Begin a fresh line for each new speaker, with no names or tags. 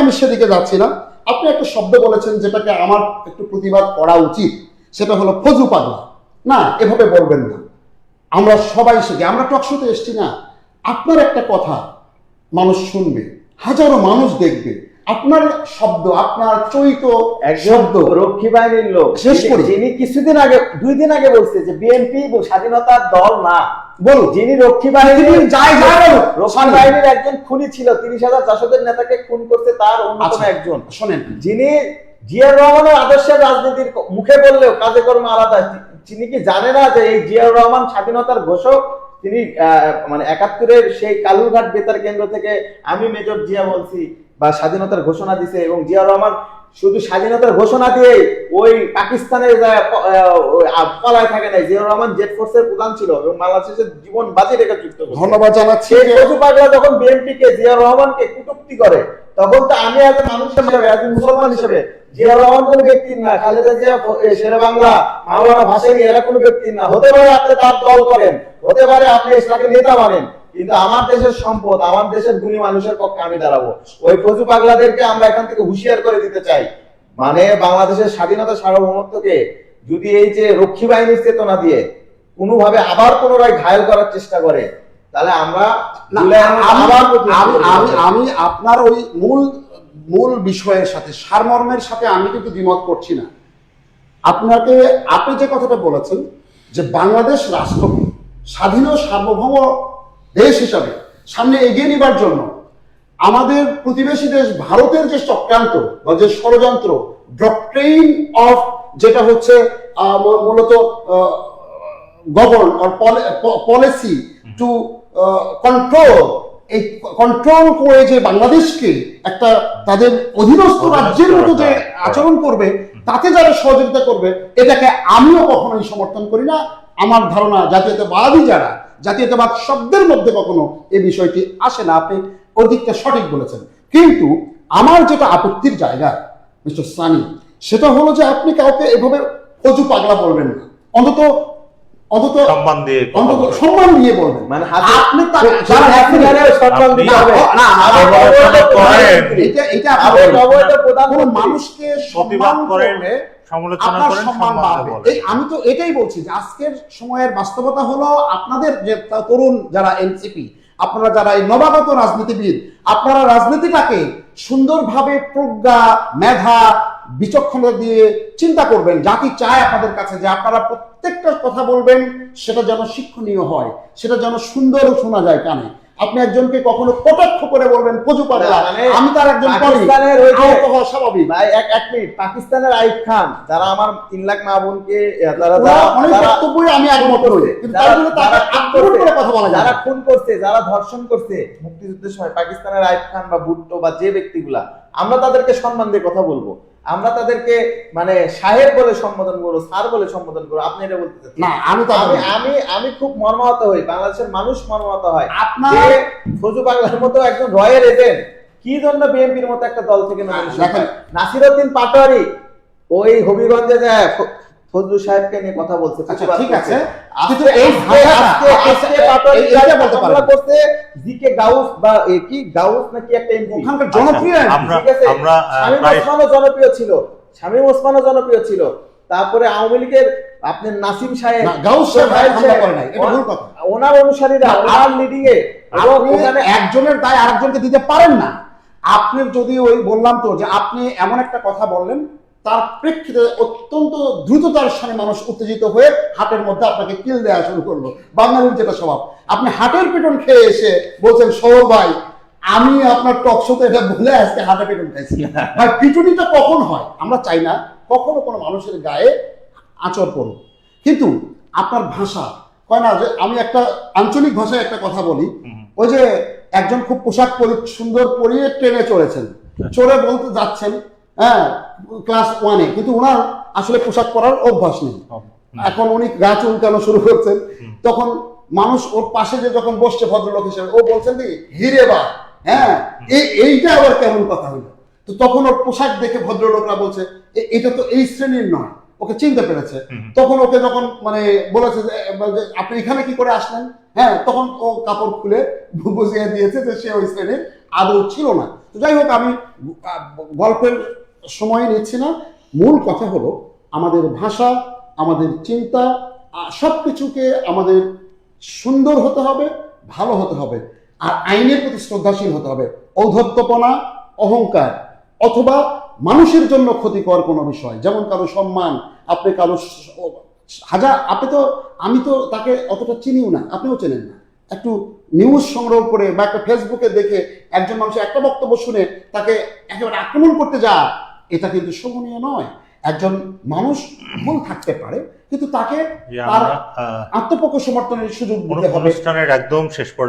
আমি সেদিকে যাচ্ছি না। আপনি একটা শব্দ বলেছেন যেটাকে আমার একটু প্রতিবাদ করা উচিত, সেটা হলো ফজু পাগলা। না, এভাবে বলবেন না। আমরা সবাই শিখি, আমরা টকশোতে এসছি না। আপনার একটা কথা মানুষ শুনবে, হাজারো মানুষ দেখবে, আপনার শব্দ, আপনার চৈত শব্দ।
রক্ষী বাহিনীর লোক
শেষ করি,
যিনি কিছুদিন আগে 2 দিন আগে বলছে যে বিএনপি স্বাধীনতার দল না, যিনি রক্ষী বাহিনীর রক্ষী বাহিনীর একজন খুনি ছিল, 30,000 নেতাকে খুন করতে তার অন্যতম একজন।
শোনেন,
যিনি জিয়াউর রহমানের আদর্শের রাজনীতির মুখে বললেও কাজে কর্মে আলাদা, তিনি কি জানে না যে এই জিয়াউর রহমান স্বাধীনতার ঘোষক? তিনি মানে 71-এর সেই কালুরঘাট বেতার কেন্দ্র থেকে আমি মেজর জিয়া বলছি বা স্বাধীনতার ঘোষণা দিছে, এবং জিয়াউর রহমান শুধু স্বাধীনতার ঘোষণা দিয়ে ওই পাকিস্তানের পলায় থাকে নাই। জিয়াউর রহমান জেট ফোর্সের প্রধান ছিল এবং বাংলাদেশের জীবন বাজি রেখে যুক্ত।
ধন্যবাদ জানাচ্ছি।
ফজু পাগলা যখন বিএনপিকে জিয়াউর রহমানকে কটূক্তি করে, তখন তো আমি এত মানুষ হিসেবে, একজন মুসলমান হিসেবে, জিয়াউর রহমান কোনো ব্যক্তি না, খালেদা জিয়া, শেরে বাংলা, মাওলানা ভাসানী এরা কোনো ব্যক্তি না। হতে পারে আপনি তার দল করেন, হতে পারে আপনি ইসলামকে নেতা মানেন, কিন্তু আমার দেশের সম্পদ, আমার দেশের গুণী মানুষের পক্ষে আমি দাঁড়াবো। ওই ফজু পাগলাদেরকে আমরা এখান থেকে হুঁশিয়ার করে দিতে চাই। মানে বাংলাদেশের স্বাধীনতা সার্বভৌমত্বকে যদি এই যে রক্ষী বাহিনীর চেতনা দিয়ে কোনোভাবে আবার পুনরায় ঘায়েল করার চেষ্টা করে, তাহলে আমরা
আমি আপনার ওই মূল বিষয়ের সাথে, সারমর্মের সাথে আমি কিন্তু দ্বিমত করছি না। আপনি যে কথাটা বলেছেন যে বাংলাদেশ রাষ্ট্রকে স্বাধীন ও সার্বভৌম দেশ হিসাবে সামনে এগিয়ে নেবার জন্য আমাদের প্রতিবেশী দেশ ভারতের যে চক্রান্ত বা যে ষড়যন্ত্র, ডক্ট্রিন অফ, যেটা হচ্ছে মূলত govern or policy to control, এই কন্ট্রোল করে যে বাংলাদেশকে একটা তাদের অধীনস্থ রাজ্যের মতো যে আচরণ করবে, তাতে যারা সহযোগিতা করবে, এটাকে আমিও কখনোই সমর্থন করি না। আমার ধারণা জাতীয়তাবাদী যারা, জাতীয়তাবাদ শব্দের মধ্যে কখনো এই বিষয়টি আসে না। আপনি অধিকটা সঠিক বলেছেন, কিন্তু আমার যেটা আপত্তির জায়গা মিস্টার সানি, সেটা হলো যে আপনি কাউকে এভাবে ফজু পাগলা বলবেন না, অন্তত সম্মান দিয়ে বলবেন। মানে আপনি মানুষকে সম্মান করলে আমি তো এটাই বলছি যে আজকের সময়ের বাস্তবতা হলো, আপনাদের যে তরুণ যারা এনসিপি, আপনারা যারা এই নবাগত রাজনীতিবিদ, আপনারা রাজনীতিটাকে সুন্দরভাবে প্রজ্ঞা, মেধা, বিচক্ষণতা দিয়ে চিন্তা করবেন। জাতি চায় আপনাদের কাছে যে আপনারা প্রত্যেকটা কথা বলবেন সেটা যেন শিক্ষণীয় হয়, সেটা যেন সুন্দর শোনা যায় কানে। আপনি একজনকে কখনো কটাক্ষ করে বলবেন ফজু পাগলা, আমি তার একজন
পাকিস্তানের স্বাভাবিক ভাই। এক মিনিট, পাকিস্তানের আইয়ুব খান, যারা আমার 3 লাখ মা বোনকে
অনেক বক্তব্যই আমি একমত করি, কিন্তু তার জন্য তারা আক্রমণ করে কথা বলা,
যারা খুন করছে, যারা ধর্ষণ করছে মুক্তিযুদ্ধের সময়, পাকিস্তানের আইয়ুব খান বা ভুট্টো বা যে ব্যক্তিগুলা, আমরা তাদেরকে সম্মান দিয়ে কথা বলবো, আমরা তাদেরকে মানে সাহেব বলে সম্বোধন করবো, স্যার বলে সম্বোধন করবো। আপনি এটা বলতে চাচ্ছেন?
না,
আমি খুব মর্মাহত হই, বাংলাদেশের মানুষ মর্মাহত হয়। আপনার ফজু পাগলার মতো একজন রয়্যাল এজেন্ট কি জন্য বিএনপির মতো একটা দল থেকে নাসিরউদ্দিন পাটোয়ারি ওই হবিগঞ্জে যায় ফজলু সাহেবকে নিয়ে কথা বলছে।
ঠিক আছে,
কিন্তু এই পাটোয়ারি বলতে পারে করতে জিকে গাউস বা কি গাউস নাকি একটা
ওখানকার জনপ্রিয়,
ঠিক আছে, শামীম ওসমানও জনপ্রিয় ছিল, শামীম ওসমানও জনপ্রিয় ছিল। তারপরে আওয়ামী লীগের আপনি নাসিম সাহেব,
গাউস সাহেব হামলা করে নাই, এটা ভুল কথা।
ওনার অনুসারীরা ওনার লিডিং এ
একজনের দায় আরেকজনকে দিতে পারেন না। আপনি যদি ওই বললাম তো যে আপনি এমন একটা কথা বললেন, তার প্রেক্ষিতে অত্যন্ত দ্রুততার সঙ্গে মানুষ উত্তেজিত হয়ে হাটের মধ্যে আপনাকে কিল দেওয়া শুরু করলো। বাঙালির যেটা স্বভাব, আপনি হাটের পিটন খেয়ে এসে বলছেন সৌরভ ভাই আমি আপনার টক শোতে এটা বলে আজকে হাটে পিটন খাইছি। ভাই, পিটুনিটা কখন হয়? আমরা চাই না কখনো কোনো মানুষের গায়ে আঁচড় পড়ুক, কিন্তু আপনার ভাষা কয় না যে, আমি একটা আঞ্চলিক ভাষায় একটা কথা বলি, ওই যে একজন খুব পোশাক সুন্দর পরিয়ে ট্রেনে চড়েছেন, চড়ে বলতে যাচ্ছেন হ্যাঁ ক্লাস 1-এ, কিন্তু ওনার আসলে পোশাক পরার অভ্যাস নেই। এখন উনি গা চুলকানো শুরু করছেন, তখন মানুষ ওর পাশে যে যখন বসছে ভদ্রলোক হিসেবে, ও বলছেন কি হিরে বা হ্যাঁ এইটা আবার কেমন কথা হলো। তো তখন ওর পোশাক দেখে ভদ্রলোকরা বলছে এটা তো এই শ্রেণীর নয়, ওকে চিনতে পেরেছে। তখন ওকে যখন মানে বলেছে যে আপনি এখানে কি করে আসলেন, হ্যাঁ তখন ও কাপড় খুলে বুঝিয়ে দিয়েছে যে সে ওই শ্রেণীর আদৌ ছিল না। তো যাই হোক, আমি গল্পের সময় নিচ্ছি না। মূল কথা হলো আমাদের ভাষা, আমাদের চিন্তা, সবকিছুকে আমাদের সুন্দর হতে হবে, ভালো হতে হবে, আর আইনের প্রতি শ্রদ্ধাশীল হতে হবে। ঔদ্ধত্যপনা, অহংকার অথবা মানুষের জন্য ক্ষতিকর কোনো বিষয়, যেমন কারো সম্মান, আপনি কারো আমি তো তাকে অতটা চিনিও না, আপনিও চেনেন না, একটু নিউজ সংগ্রহ করে বা একটা ফেসবুকে দেখে একজন মানুষের একটা বক্তব্য শুনে তাকে একেবারে আক্রমণ করতে যা, এটা কিন্তু শোভনীয় নয়। একজন মানুষ ভুল থাকতে পারে, কিন্তু তাকে তার আত্মপক্ষ সমর্থনের সুযোগ দিতে হবে।
অনুষ্ঠানের একদম শেষ পর্যায়ে